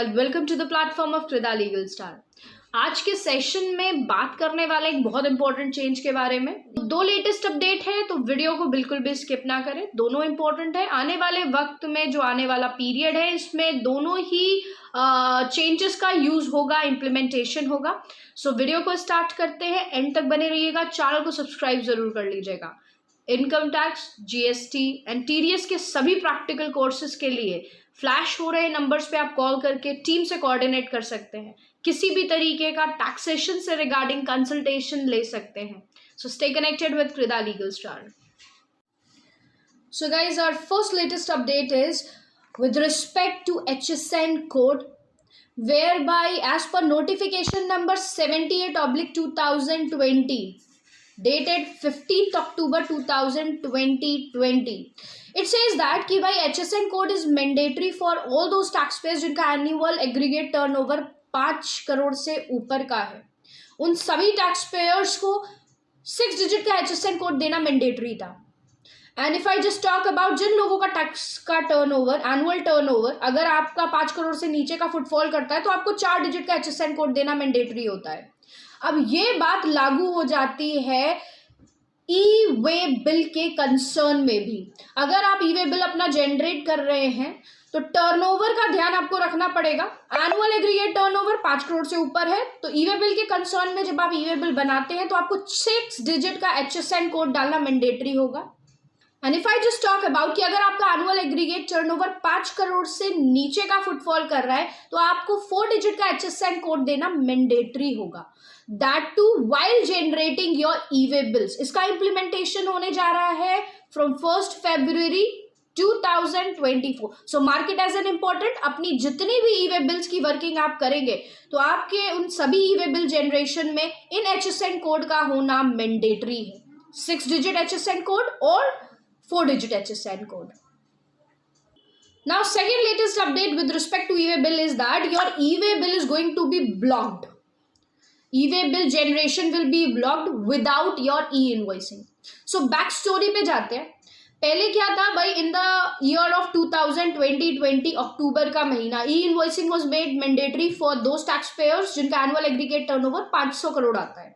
And welcome to the platform of Krida Legal Star. आज के session में बात करने वाले एक बहुत इंपॉर्टेंट चेंज के बारे में। दो लेटेस्ट अपडेट है तो वीडियो को बिल्कुल भी स्किप ना करें, दोनों इंपॉर्टेंट है। आने वाले वक्त में जो आने वाला पीरियड है इसमें दोनों ही चेंजेस का यूज होगा, इम्प्लीमेंटेशन होगा। सो वीडियो को स्टार्ट करते हैं, एंड तक बने रहिएगा, चैनल को सब्सक्राइब जरूर कर लीजिएगा। Income tax, GST and TDS के सभी प्रैक्टिकल कोर्सेज के लिए फ्लैश हो रहे नंबर्स पे आप कॉल करके टीम से कोऑर्डिनेट कर सकते हैं। किसी भी तरीके का टैक्सेशन से रिगार्डिंग कंसल्टेशन ले सकते हैं। So stay connected with Krida Legal Star. So guys, our first latest update is with respect to HSN code, whereby as per notification number 78/2020 dated 15th October 2020, it says that कि भाई HSN code is mandatory for all those taxpayers जिनका annual aggregate turnover 5 crore से ऊपर का है। उन सभी taxpayers को 6 डिजिट का HSN कोड देना मैंडेटरी था। And if I just talk about जिन लोगों का टैक्स का टर्नओवर, एनुअल टर्नओवर अगर आपका 5 करोड़ से नीचे का फुटफॉल करता है तो आपको 4 डिजिट का HSN कोड देना मैंडेटरी होता है। अब ये बात लागू हो जाती है ई वे बिल के कंसर्न में भी। अगर आप ई वे बिल अपना जनरेट कर रहे हैं तो टर्नओवर का ध्यान आपको रखना पड़ेगा। एनुअल एग्रीगेट टर्नओवर 5 करोड़ से ऊपर है तो ई वे बिल के कंसर्न में जब आप ई वे बिल बनाते हैं तो आपको 6 डिजिट का HSN कोड डालना मैंडेटरी होगा। And if I just talk about कि अगर आपका एनुअल एग्रीगेट टर्नओवर 5 करोड़ से नीचे का फुटफॉल कर रहा है तो आपको 4 डिजिट का HSN कोड देना मैंडेटरी होगा, that too while generating your e way bills. इसका इंप्लीमेंटेशन होने जा रहा है from 1 February 2024। So market as an important. अपनी जितनी भी ई वे बिल्स की वर्किंग आप करेंगे तो आपके उन सभी ई वे बिल जनरेशन में इन HSN कोड का होना मैंडेटरी है। 6 डिजिट HSN कोड और 4 digit HSN code. Now second latest update with respect to e-way bill is that your e-way bill is going to be blocked. E-way bill generation will be blocked without your e-invoicing. So back story पे जाते हैं। पहले क्या था भाई, in the year of 2020 October का महीना e invoicing was made mandatory for those tax payers जिनका एनुअल एग्रीगेट टर्नओवर 500 करोड़ आता है।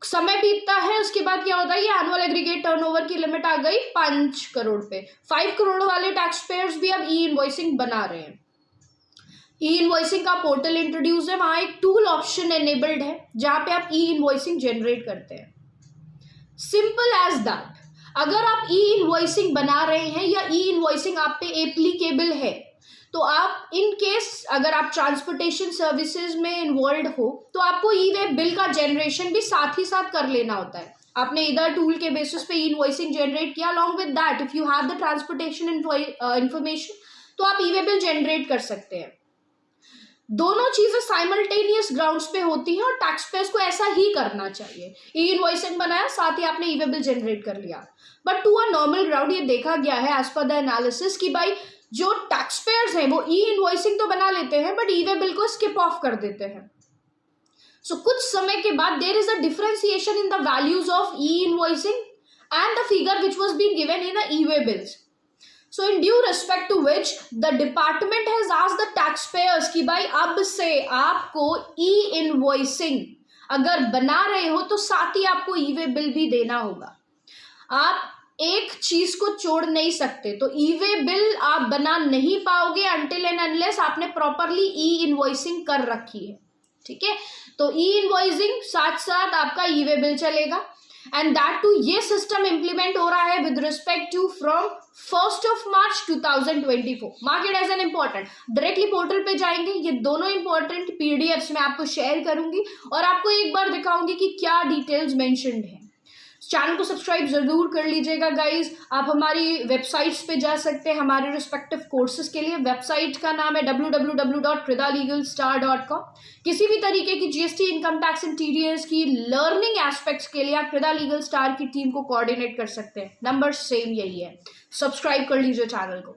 समय बीतता है, उसके बाद क्या होता है, ये एनुअल एग्रीगेट टर्नओवर की लिमिट आ गई 5 करोड़ पे। 5 करोड़ वाले टैक्स पेयर्स भी अब ई इनवॉइसिंग बना रहे हैं। ई इनवॉइसिंग का पोर्टल इंट्रोड्यूस है, वहां एक टूल ऑप्शन एनेबल्ड है जहां पे आप ई इनवॉइसिंग जनरेट करते हैं। Simple as that. अगर आप ई इनवॉइसिंग बना रहे हैं या ई इनवॉइसिंग आप पे एप्लीकेबल है तो आप इन केस अगर आप ट्रांसपोर्टेशन सर्विसेज में इन्वॉल्व हो तो आपको ई वे बिल का जनरेशन भी साथ ही साथ कर लेना होता है। आपने इधर टूल के बेसिस पे इनवॉइसिंग जनरेट किया, along with that if you have the transportation information तो आप ई वे बिल जनरेट कर सकते हैं। दोनों चीजें साइमल्टेनियस ग्राउंड्स पे होती हैं और टैक्स पेयर्स को ऐसा ही करना चाहिए। ई इनवॉइसिंग बनाया, साथ ही आपने ई वे बिल जनरेट कर लिया। But to a normal ground ये देखा गया है एज पर द एनालिसिस कि भाई जो टैक्स पेयर्स हैं वो ई इनवॉइसिंग तो बना लेते हैं बट ई वे बिल को स्किप ऑफ कर देते हैं। सो कुछ समय के बाद there is a differentiation in the values of e invoicing and the figure which was being given in the e way bills. So in due respect to which the department has asked the tax payers कि भाई अब से आपको ई invoicing अगर बना रहे हो तो साथ ही आपको ई वे बिल भी देना होगा। आप एक चीज को छोड़ नहीं सकते, तो ई वे बिल आप बना नहीं पाओगे अनटिल एंड अनलेस आपने प्रॉपरली ई इनवॉइसिंग कर रखी है। ठीक है, तो ई इनवॉइसिंग साथ साथ आपका ई वे बिल चलेगा एंड दैट टू ये सिस्टम इंप्लीमेंट हो रहा है with respect to from 1 March 2024। Market as an important. Directly portal पे जाएंगे, ये दोनों इंपॉर्टेंट पीडीएफ्स मैं आपको शेयर करूंगी और आपको एक बार दिखाऊंगी कि क्या डिटेल्स मेंशन्ड है। चैनल को सब्सक्राइब जरूर कर लीजिएगा गाइज। आप हमारी वेबसाइट्स पे जा सकते हैं हमारे रिस्पेक्टिव कोर्सेज के लिए। वेबसाइट का नाम है www.kridalegalstar.com। किसी भी तरीके की GST, income tax and TDS की लर्निंग एस्पेक्ट्स के लिए आप कृदा लीगल स्टार की टीम को कोऑर्डिनेट कर सकते हैं। नंबर सेम यही है, सब्सक्राइब कर लीजिए चैनल को।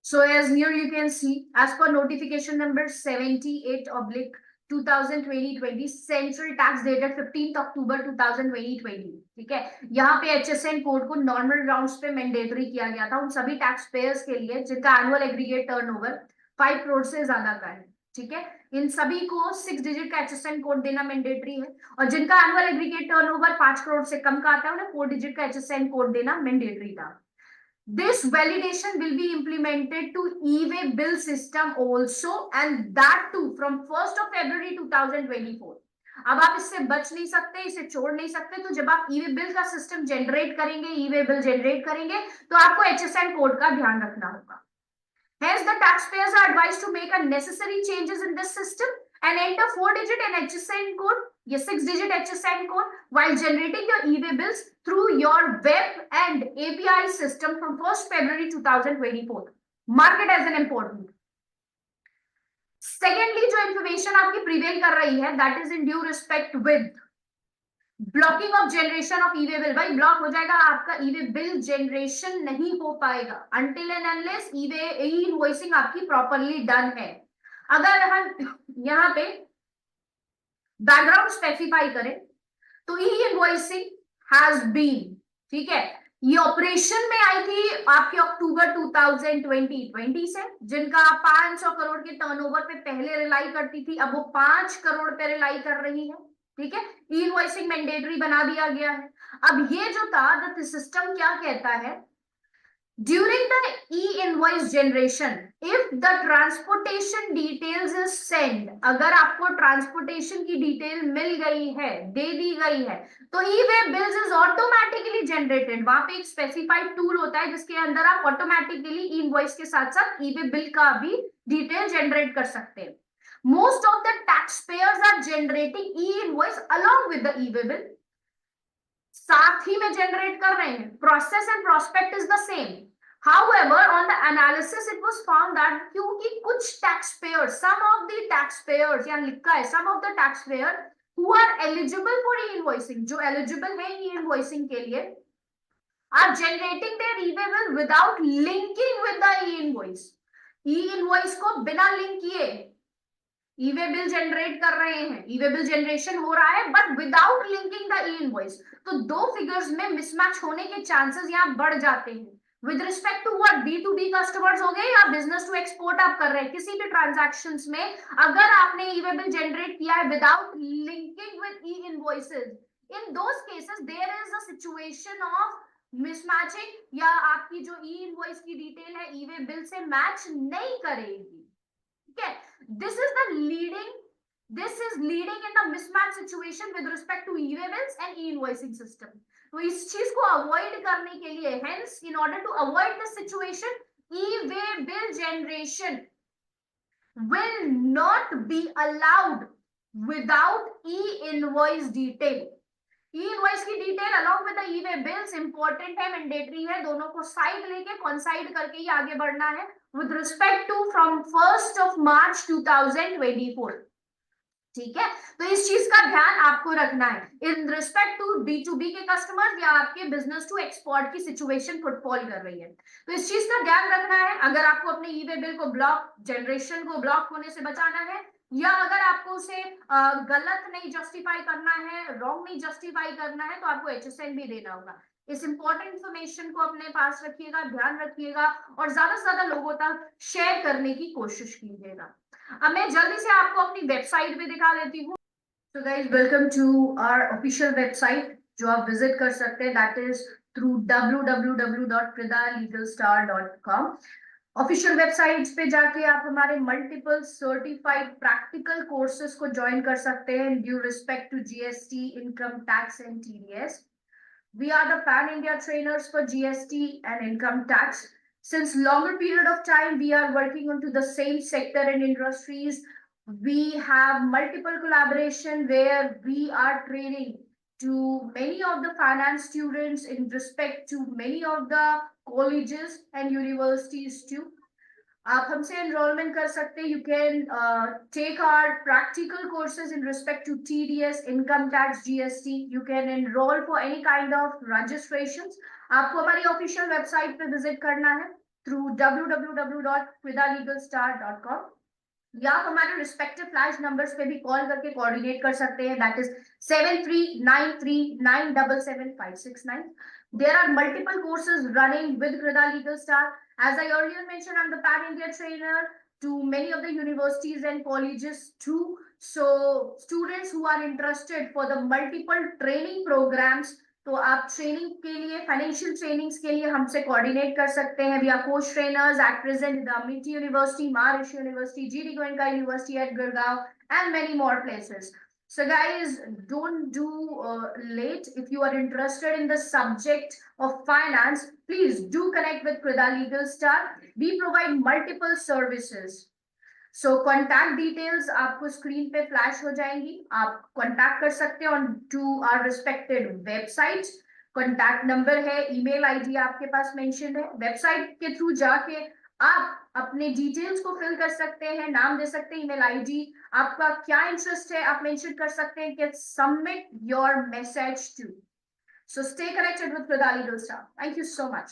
So as here you can see, as per notification number 78/2020 2020 central tax dated 15 अक्टूबर 2020। ठीक है, यहाँ पे HSN कोड को नॉर्मल राउंड्स पे मैंडेटरी किया गया था उन सभी टैक्स पेयर्स के लिए जिनका एनुअल एग्रीगेट टर्नओवर 5 करोड़ से ज्यादा का है। ठीक है, इन सभी को 6 डिजिट का HSN कोड देना मैंडेटरी है, और जिनका एनुअल एग्रीगेट टर्नओवर 5 करोड़ से कम का आता है उन्हें 4 डिजिट का HSN कोड देना मैंडेटरी था। This validation will be implemented to e-way bill system also, and that too from 1st of February 2024। अब आप इससे बच नहीं सकते, इसे छोड़ नहीं सकते, तो जब आप ई-वे बिल का सिस्टम जनरेट करेंगे, ई-वे बिल जनरेट करेंगे, तो आपको HSN कोड का ध्यान रखना होगा। Hence, the taxpayers are advised to make a necessary changes in this system and enter 4-digit and HSN code, या 6-digit HSN code while generating your e-way bills through your web and API system from 1st February 2024. Mark it as an important. Secondly, जो information आपकी prevail कर रही है, that is in due respect with blocking of generation of e-way bill. भाई block हो जाएगा, आपका e-way bill generation नहीं हो पाएगा until and unless e-way invoicing आपकी प्रॉपरली डन है। अगर हम यहाँ पे बैकग्राउंड स्पेसिफाई करें तो ई इनवॉइसिंग हैज बीन, ठीक है, ये ऑपरेशन में आई थी आपके अक्टूबर 2020 से, जिनका 500 करोड़ के टर्नओवर पे पहले रिलाई करती थी, अब वो 5 करोड़ पे रिलाई कर रही है। ठीक है, ई इनवॉइसिंग मैंडेटरी बना दिया गया है। अब ये जो था द सिस्टम क्या कहता है, during the E invoice generation if the transportation details is send, अगर आपको ट्रांसपोर्टेशन की डिटेल मिल गई है, दे दी गई है, तो e way bills is automatically generated. वहां पे एक स्पेसिफाइड टूल होता है जिसके अंदर आप ऑटोमेटिकली ई इनवॉइस के साथ साथ ई वे बिल का भी डिटेल जनरेट कर सकते हैं। Most of the taxpayers are generating e-invoice along with the e-way bill, साथ ही में जनरेट कर रहे हैं। Process and prospect is the same. However, on the analysis, it was found that क्योंकि कुछ taxpayers, some of the taxpayers, यहाँ लिखा है some of the taxpayers who are eligible for e-invoicing, जो eligible है e-invoicing के लिए, are generating their e-way bill without linking with the e-invoice। e-invoice को बिना लिंक किए ई-वे बिल जनरेट कर रहे हैं, ई-वे बिल जनरेशन हो रहा है but without linking the E invoice, तो दो फिगर्स में मिसमैच होने के चांसेस यहाँ बढ़ जाते हैं। With respect to what B2B customers हो गए या बिजनेस टू एक्सपोर्ट आप कर रहे हैं, किसी भी ट्रांजैक्शंस में अगर आपने ई-वे बिल जनरेट किया है without linking with e invoices, in those cases there is a situation of mismatching, या आपकी जो ई इनवॉइस की डिटेल है ई-वे बिल से मैच नहीं करेगी। ठीक है, this is leading in the mismatch situation with respect to e-way bills and e-invoicing system। तो इस चीज को अवॉइड करने के लिए, hence in order to avoid this situation, e-way bill generation will not be allowed without e-invoice detail। ई-इनवॉइस की detail along with the e-way bills important है, mandatory है, दोनों को साइड लेके कॉन्साइड करके ही आगे बढ़ना है with respect to from 1st of March 2024। ठीक है, तो इस चीज का ध्यान आपको रखना है इन रिस्पेक्ट टू B2B के कस्टमर या आपके बिजनेस टू एक्सपोर्ट की सिचुएशन फुटफॉल कर रही है, तो इस चीज का ध्यान रखना है। अगर आपको अपने ई-वे बिल को ब्लॉक जनरेशन को ब्लॉक होने से बचाना है, या अगर आपको उसे गलत नहीं जस्टिफाई करना है, रॉन्ग नहीं जस्टिफाई करना है, तो आपको HSN भी देना होगा। इस इंपॉर्टेंट इंफॉर्मेशन को अपने पास रखिएगा, ध्यान रखिएगा और ज्यादा से ज्यादा लोगों तक शेयर करने की कोशिश कीजिएगा। अब मैं जल्दी से आपको अपनी वेबसाइट भी दिखा देती हूँ। So guys, welcome to our official website जो आप विजिट कर सकते हैं, that is through www.pridalegalstar.com। Official websites पे जाके आप हमारे मल्टीपल सर्टिफाइड प्रैक्टिकल कोर्सेज को ज्वाइन कर सकते हैं due respect to GST, income tax and TDS। We are the pan-India trainers for GST and income tax. Since longer period of time, we are working onto the same sector and industries. We have multiple collaboration where we are training to many of the finance students in respect to many of the colleges and universities too। आप हमसे enrolment कर सकते हैं। You can take our practical courses in respect to TDS, income tax, GST। You can enrol for any kind of registrations. आपको हमारी official website पे visit करना है थ्रू www.pridalegalstar.com। या हमारे रिस्पेक्टिव फ्लैश नंबर्स पे भी कॉल करके कोऑर्डिनेट कर सकते हैं, that is 7393977569. There are multiple courses running with Krida Legal Star. As I earlier mentioned, I'm the Pan India trainer to many of the universities and colleges too. So students who are interested for the multiple training programs, तो आप training के लिए, financial trainings के लिए हमसे coordinate कर सकते हैं. We are coach trainers at present the Amity university, Maharishi university, GD Goenka university at Gurgaon and many more places. So guys, don't do late. If you are interested in the subject of finance, please do connect with Krida Legal Star. We provide multiple services. So contact details आपको screen पे flash हो जाएंगी. आप contact कर सकते हैं on to our respected website. Contact number है, email ID आपके पास मेंशन है. वेबसाइट के थ्रू जाके आप अपने डिटेल्स को फिल कर सकते हैं, नाम दे सकते हैं, ईमेल आईडी, आपका क्या इंटरेस्ट है आप मेंशन कर सकते हैं कि submit your message to. So stay connected with Krida Legal Star. Thank you so much.